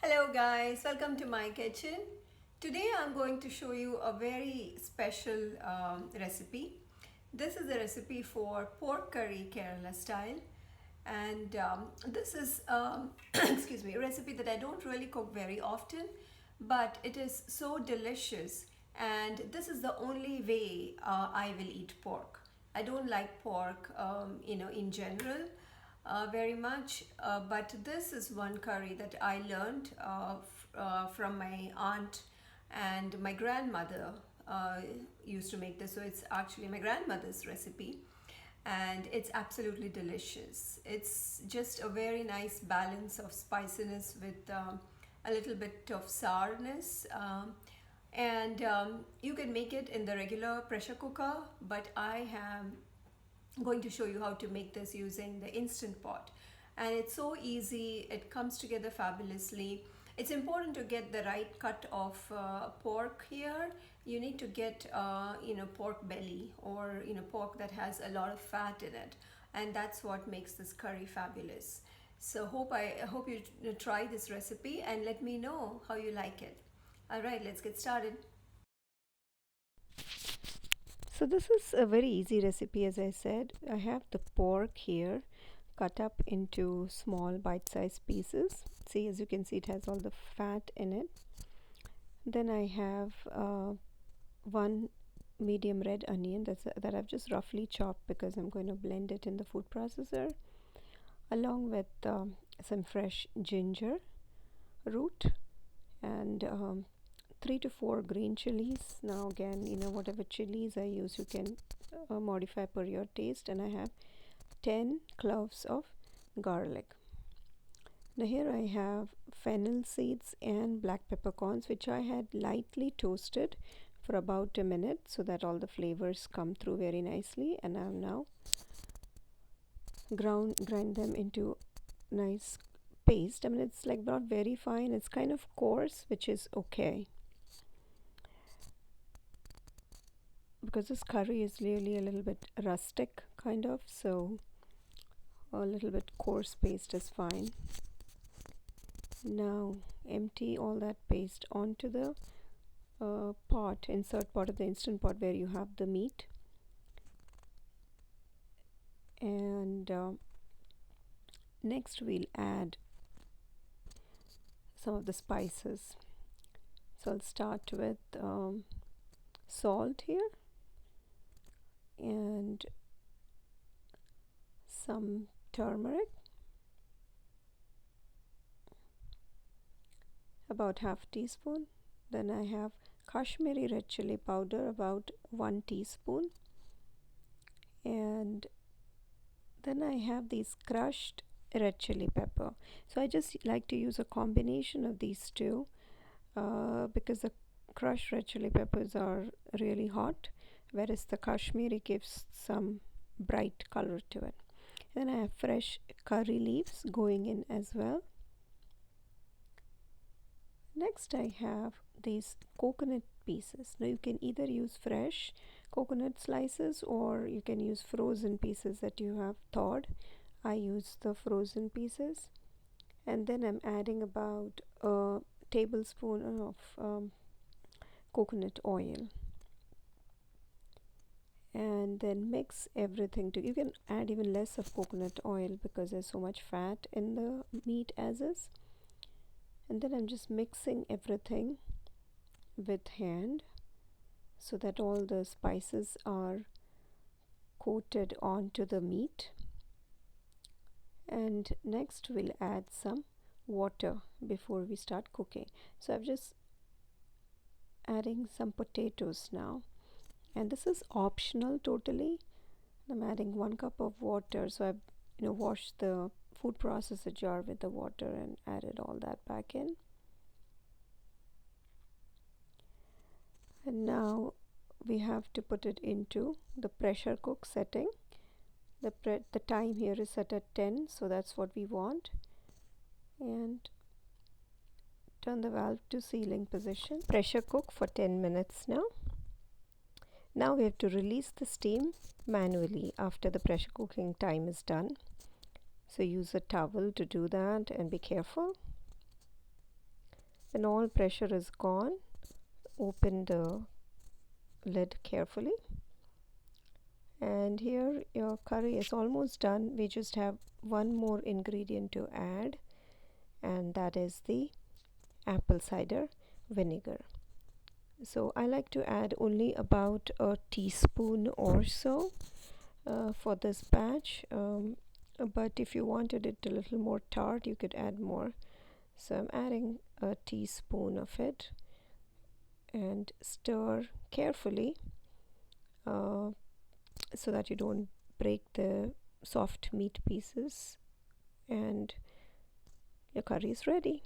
Hello guys, welcome to my kitchen. Today I'm going to show you a very special recipe. This is a recipe for pork curry Kerala style, and this is excuse me, a recipe that I don't really cook very often, but it is so delicious, and this is the only way I will eat pork. I don't like pork in general very much, but this is one curry that I learned from my aunt, and my grandmother uh, used to make this, so it's actually my grandmother's recipe, and it's absolutely delicious. It's just a very nice balance of spiciness with a little bit of sourness. And You can make it in the regular pressure cooker, but I am going to show you how to make this using the instant pot, and it's so easy. It comes together fabulously. It's important to get the right cut of pork here. You need to get pork belly, or pork that has a lot of fat in it, and that's what makes this curry fabulous. So hope you try this recipe and let me know how you like it. All right, let's get started. So this is a very easy recipe. As I said, I have the pork here cut up into small bite-sized pieces. See, as you can see, it has all the fat in it. Then I have one medium red onion that I've just roughly chopped because I'm going to blend it in the food processor, along with some fresh ginger root and 3 to 4 green chilies. Now again, whatever chilies I use, you can modify per your taste. And I have 10 cloves of garlic. Now here I have fennel seeds and black peppercorns, which I had lightly toasted for about a minute so that all the flavors come through very nicely. And I've now grind them into nice paste. I mean, it's like not very fine, it's kind of coarse, which is okay because this curry is really a little bit rustic kind of, so a little bit coarse paste is fine. Now empty all that paste onto the pot, insert pot of the instant pot where you have the meat, and next we'll add some of the spices. So I'll start with salt here and some turmeric, about half teaspoon. Then I have Kashmiri red chili powder, about 1 teaspoon. And then I have these crushed red chili pepper. So I just like to use a combination of these two because the crushed red chili peppers are really hot, whereas the Kashmiri gives some bright color to it. Then I have fresh curry leaves going in as well. Next I have these coconut pieces. Now you can either use fresh coconut slices or you can use frozen pieces that you have thawed. I use the frozen pieces. And then I'm adding about a tablespoon of coconut oil, and then mix everything to. You can add even less of coconut oil because there's so much fat in the meat as is. And then I'm just mixing everything with hand so that all the spices are coated onto the meat. And next we'll add some water before we start cooking. So I'm just adding some potatoes now, and this is optional totally. I'm adding 1 cup of water. So I've washed the food processor jar with the water and added all that back in. And now we have to put it into the pressure cook setting. The time here is set at 10, so that's what we want. And turn the valve to sealing position. Pressure cook for 10 minutes now. Now we have to release the steam manually after the pressure cooking time is done. So use a towel to do that and be careful. When all pressure is gone, open the lid carefully. And here your curry is almost done. We just have one more ingredient to add, and that is the apple cider vinegar. So I like to add only about a teaspoon or so for this batch. But if you wanted it a little more tart, you could add more. So I'm adding a teaspoon of it and stir carefully so that you don't break the soft meat pieces, and your curry is ready.